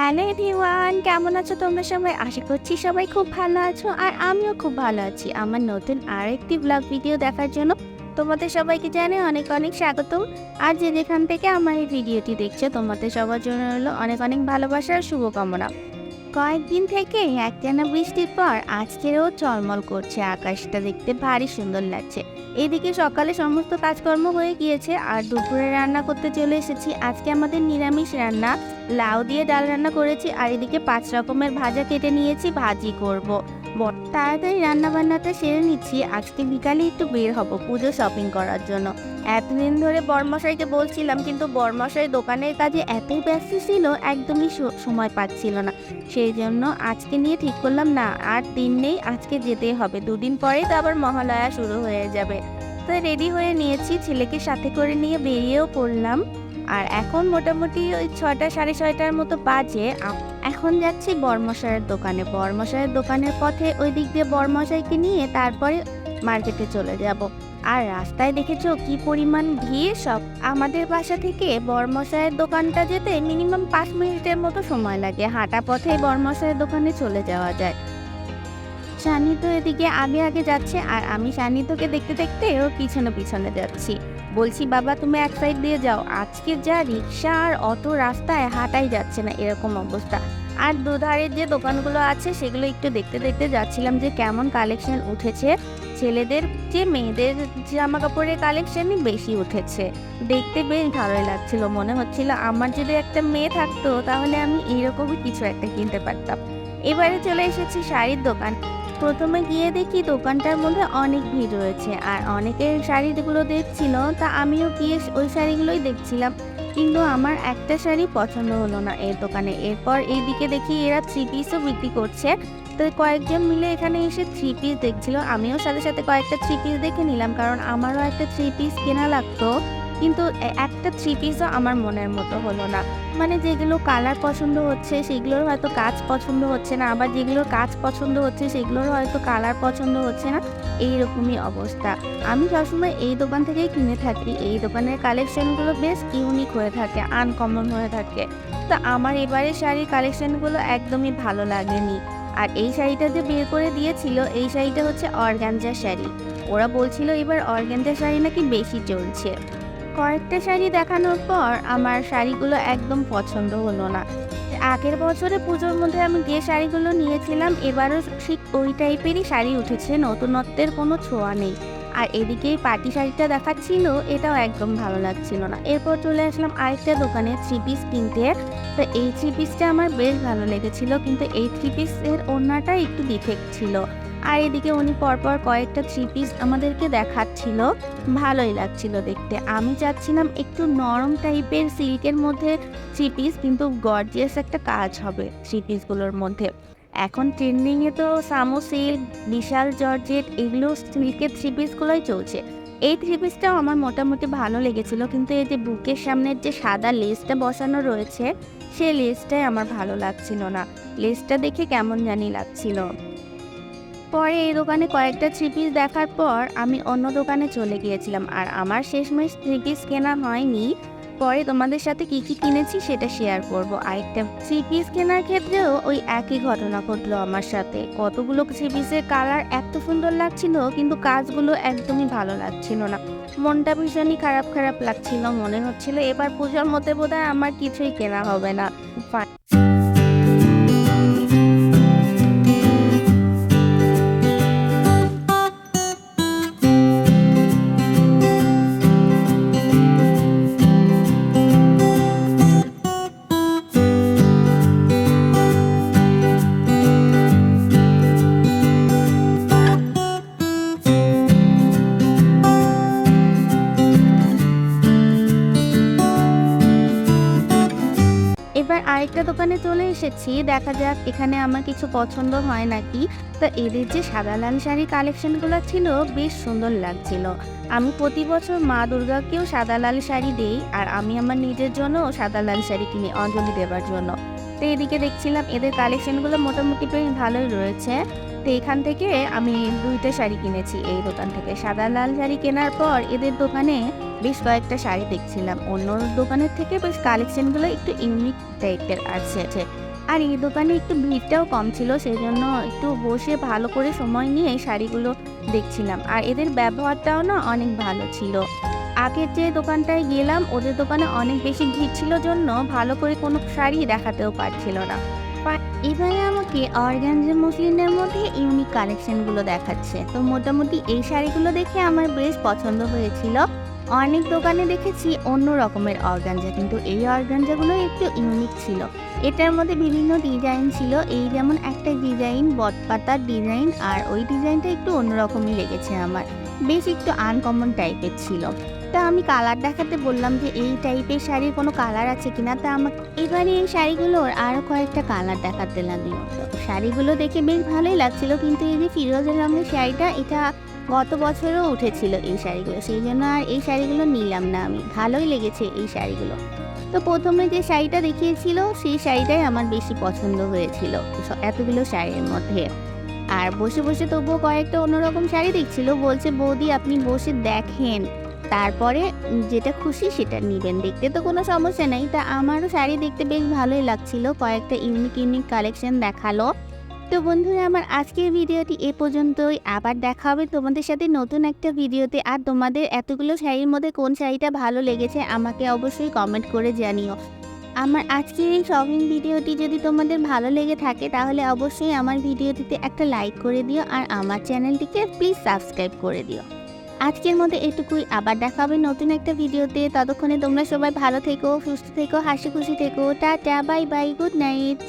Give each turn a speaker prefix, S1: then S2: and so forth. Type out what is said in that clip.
S1: Hello everyone, কেমন আছো তোমরা সবাই? আশা করছি সবাই খুব ভালো আছো আর আমিও খুব ভালো আছি। আমার নতুন আরেকটি ব্লগ ভিডিও দেখার জন্য তোমাদের সবাইকে জানাই অনেক অনেক স্বাগতম। আর যে যেখান থেকে আমার এই ভিডিওটি দেখছো তোমাদের সবার জন্য হলো অনেক অনেক ভালোবাসা আর শুভকামনা। কয়েকদিন থেকে একটানা বৃষ্টির পর আজকেরও ঝলমল করছে, আকাশটা দেখতে ভারী সুন্দর লাগছে। এদিকে সকালে সমস্ত কাজকর্ম হয়ে গিয়েছে আর দুপুরে রান্না করতে চলে এসেছি। আজকে আমাদের নিরামিষ রান্না, লাউ দিয়ে ডাল রান্না করেছি আর এদিকে 5 রকমের ভাজা কেটে নিয়েছি, ভাজি করব। তাড়াতাড়ি রান্না বান্নাটা সেরে নিচ্ছি। আজকে বিকালে একটু বের হব পুজো শপিং করার জন্য। এতদিন ধরে বরমশাইকে বলছিলাম, কিন্তু বরমশাই দোকানের কাজে এতই ব্যস্ত ছিল একদমই সময় পাচ্ছিল না। সেই জন্য আজকে নিয়ে ঠিক করলাম না, আর দিন নেই, আজকে যেতেই হবে। দুদিন পরেই তো আবার মহালয়া শুরু হয়ে যাবে। তো রেডি হয়ে নিয়েছি, ছেলেকে সাথে করে নিয়ে বেরিয়েও পড়লাম। আর এখন মোটামুটি ওই 6টা সাড়ে 6টার মতো বাজে। এখন যাচ্ছি বরমশাইয়ের দোকানে। বরমশাইয়ের দোকানের পথে ওই দিক দিয়ে বরমশাইকে নিয়ে তারপরে মার্কেটে চলে যাব। আর রাস্তায় দেখেছো কি পরিমাণ ভিড়! সব আমাদের বাসা থেকে বরমশাইয়ের দোকানটা যেতে মিনিমাম 5 মিনিটের মতো সময় লাগে। হাঁটা পথে বরমশাইয়ের দোকানে চলে যাওয়া যায়। সান্নিধ্য এদিকে আগে আগে যাচ্ছে আর আমি সান্নিধ্যকে দেখতে দেখতে ওর পিছনে পিছনে যাচ্ছি। বলছি, বাবা তুমি এক সাইড দিয়ে যাও, আজকে যা রিক্সা আর অটো রাস্তায় হাঁটাই যাচ্ছে না, এরকম অবস্থা। আর দুধারের যে দোকানগুলো আছে সেগুলো একটু দেখতে দেখতে যাচ্ছিলাম যে কেমন কালেকশন উঠেছে। ছেলেদের যে মেয়েদের জামা কাপড়ের কালেকশনই বেশি উঠেছে, দেখতে বেশ ভালোই লাগছিল। মনে হচ্ছিল আমার যদি একটা মেয়ে থাকতো তাহলে আমি এইরকমই কিছু একটা কিনতে পারতাম। এবারে চলে এসেছি শাড়ির দোকান। প্রথমে গিয়ে দেখি দোকানটার মধ্যে অনেক ভিড় রয়েছে আর অনেকের শাড়িগুলো দেখছিল, তা আমিও গিয়ে ওই শাড়িগুলোই দেখছিলাম। কিন্তু আমার একটা শাড়ি পছন্দ হলো না এর দোকানে। এরপর এইদিকে দেখি এরা 3 পিসও বিক্রি করছে। তো কয়েকজন মিলে এখানে এসে 3 পিস দেখছিল, আমিও সাথে সাথে কয়েকটা 3 পিস দেখে নিলাম, কারণ আমারও একটা 3 পিস কেনা লাগতো। কিন্তু একটা 3 পিসও আমার মনের মতো হলো না। মানে যেগুলো কালার পছন্দ হচ্ছে সেগুলোর হয়তো কাজ পছন্দ হচ্ছে না, আবার যেগুলোর কাজ পছন্দ হচ্ছে সেগুলোর হয়তো কালার পছন্দ হচ্ছে না। এইরকমই অবস্থা। আমি সবসময় এই দোকান থেকেই কিনে থাকি। এই দোকানের কালেকশনগুলো বেশ ইউনিক হয়ে থাকে, আনকমন হয়ে থাকে। তো আমার এবারে শাড়ির কালেকশনগুলো একদমই ভালো লাগেনি। আর এই শাড়িটা যে বের করে দিয়েছিল, এই শাড়িটা হচ্ছে অর্গানজা শাড়ি। ওরা বলছিল এবার অর্গানজা শাড়ি নাকি বেশি চলছে। কয়েকটা শাড়ি দেখানোর পর আমার শাড়িগুলো একদম পছন্দ হলো না। আগের বছরে পুজোর মধ্যে আমি যে শাড়িগুলো নিয়েছিলাম এবারও ঠিক ওই টাইপেরই শাড়ি উঠেছে, নতুনত্বের কোনো ছোঁয়া নেই। আর এদিকেই পাটি শাড়িটা দেখাচ্ছিল, এটাও একদম ভালো লাগছিল না। এরপর চলে আসলাম আরেকটা দোকানে 3 পিস কিনতে। তো এই 3 পিসটা আমার বেশ ভালো লেগেছিল, কিন্তু এই 3 পিসের ওড়নাটা একটু ডিফেক্ট ছিল। আর এদিকে উনি পরপর কয়েকটা 3 পিস আমাদেরকে দেখাচ্ছিল, ভালোই লাগছিল দেখতে। আমি চাচ্ছিলাম একটু নরম টাইপের সিল্কের মধ্যে 3 পিস, কিন্তু গর্জিয়াস একটা কাজ হবে 3 পিসগুলোর মধ্যে। এখন ট্রেন্ডিংয়ে তো সামো সিল্ক, বিশাল জর্জেট, এগুলো সিল্কের 3 পিসগুলোই চলছে। এই 3 পিসটাও আমার মোটামুটি ভালো লেগেছিল, কিন্তু এই যে বুকের সামনের যে সাদা লেসটা বসানো রয়েছে সেই লেসটাই আমার ভালো লাগছিল না। লেসটা দেখে কেমন জানি লাগছিল। পরে এই দোকানে কয়েকটা 3 পিস দেখার পর আমি অন্য দোকানে চলে গিয়েছিলাম। আর আমার শেষমেশ 3 পিস কেনা হয়নি। পরে তোমাদের সাথে কি কি কিনেছি সেটা শেয়ার করব। আরেকটা 3 পিস কেনার ক্ষেত্রেও ওই একই ঘটনা ঘটলো আমার সাথে। কতগুলো 3 পিসের কালার এত সুন্দর লাগছিল, কিন্তু কাজগুলো একদমই ভালো লাগছিল না। মনটা ভীষণই খারাপ খারাপ লাগছিল, মনে হচ্ছিল এবার পূজার মধ্যে বোধহয় আমার কিছুই কেনা হবে না। এবার আরেকটা দোকানে চলে এসেছি, দেখা যাক এখানে আমার কিছু পছন্দ হয় নাকি। তো এদের যে সাদা লাল শাড়ি কালেকশনগুলো ছিল বেশ সুন্দর লাগছিল। আমি প্রতি বছর মা দুর্গাকেও সাদা লাল শাড়ি দেই, আর আমি আমার নিজের জন্যও সাদা লাল শাড়ি কিনি অঞ্জলি দেবার জন্য। তো এদিকে দেখছিলাম এদের কালেকশনগুলো মোটামুটি বেশ ভালোই রয়েছে। তো এখান থেকে আমি 2টা শাড়ি কিনেছি এই দোকান থেকে। সাদা লাল শাড়ি কেনার পর এদের দোকানে বেশ কয়েকটা শাড়ি দেখছিলাম। অন্য দোকানের থেকে বেশ কালেকশনগুলো একটু ইউনিক টাইপের আছে। আর এই দোকানে একটু ভিড়টাও কম ছিল, সেজন্য একটু বসে ভালো করে সময় নিয়ে এই শাড়িগুলো দেখছিলাম। আর এদের ব্যবহারটাও না অনেক ভালো ছিল। আগের যে দোকানটায় গেলাম ওদের দোকানে অনেক বেশি ভিড় ছিল জন্য ভালো করে কোনো শাড়ি দেখাতেও পারছিল না। এবারে আমাকে অর্গানজা মসলিনের মধ্যে ইউনিক কালেকশনগুলো দেখাচ্ছে। তো মোটামুটি এই শাড়িগুলো দেখে আমার বেশ পছন্দ হয়েছিল। অনেক দোকানে দেখেছি অন্য রকমের অর্গানজা, কিন্তু এই অর্গানজাগুলো একটু ইউনিক ছিল। এটার মধ্যে বিভিন্ন ডিজাইন ছিল, এই যেমন একটা ডিজাইন বটপাতার ডিজাইন, আর ওই ডিজাইনটা একটু অন্যরকমই লেগেছে আমার, বেশ একটু আনকমন টাইপের ছিল। তা আমি কালার দেখাতে বললাম যে এই টাইপের শাড়ির কোনো কালার আছে কিনা। তা আমাকে এবারে এই শাড়িগুলোর আরও কয়েকটা কালার দেখাতে লাগলো। তো শাড়িগুলো দেখে বেশ ভালোই লাগছিল, কিন্তু এই যে ফিরোজা রঙের শাড়িটা, এটা গত বছরও উঠেছিল এই শাড়িগুলো, সেই জন্য আর এই শাড়িগুলো নিলাম না আমি। ভালোই লেগেছে এই শাড়িগুলো। তো প্রথমে যে শাড়িটা দেখিয়েছিল সেই শাড়িটাই আমার বেশি পছন্দ হয়েছিল এতগুলো শাড়ির মধ্যে। আর বসে বসে তবুও কয়েকটা অন্যরকম শাড়ি দেখছিল, বলছে বৌদি আপনি বসে দেখেন, তারপরে যেটা খুশি সেটা নিবেন, দেখতে তো কোনো সমস্যা নেই। তা আমারও শাড়ি দেখতে বেশ ভালোই লাগছিল, কয়েকটা ইউনিক ইউনিক কালেকশন দেখালো। তো বন্ধুরা, আমার আজকের ভিডিওটি এ পর্যন্তই। আবার দেখা হবে তোমাদের সাথে নতুন একটা ভিডিওতে। আর তোমাদের এতগুলো শাড়ির মধ্যে কোন শাড়িটা ভালো লেগেছে আমাকে অবশ্যই কমেন্ট করে জানিও। আমার আজকের এই শপিং ভিডিওটি যদি তোমাদের ভালো লেগে থাকে তাহলে অবশ্যই আমার ভিডিওটিতে একটা লাইক করে দিও, আর আমার চ্যানেলটিকে প্লিজ সাবস্ক্রাইব করে দিও। আজকের মতো এটুকুই, আবার দেখা হবে নতুন একটা ভিডিওতে। ততক্ষণে তোমরা সবাই ভালো থেকো, সুস্থ থেকো, হাসি খুশি থেকো। Tata, bye bye, good night.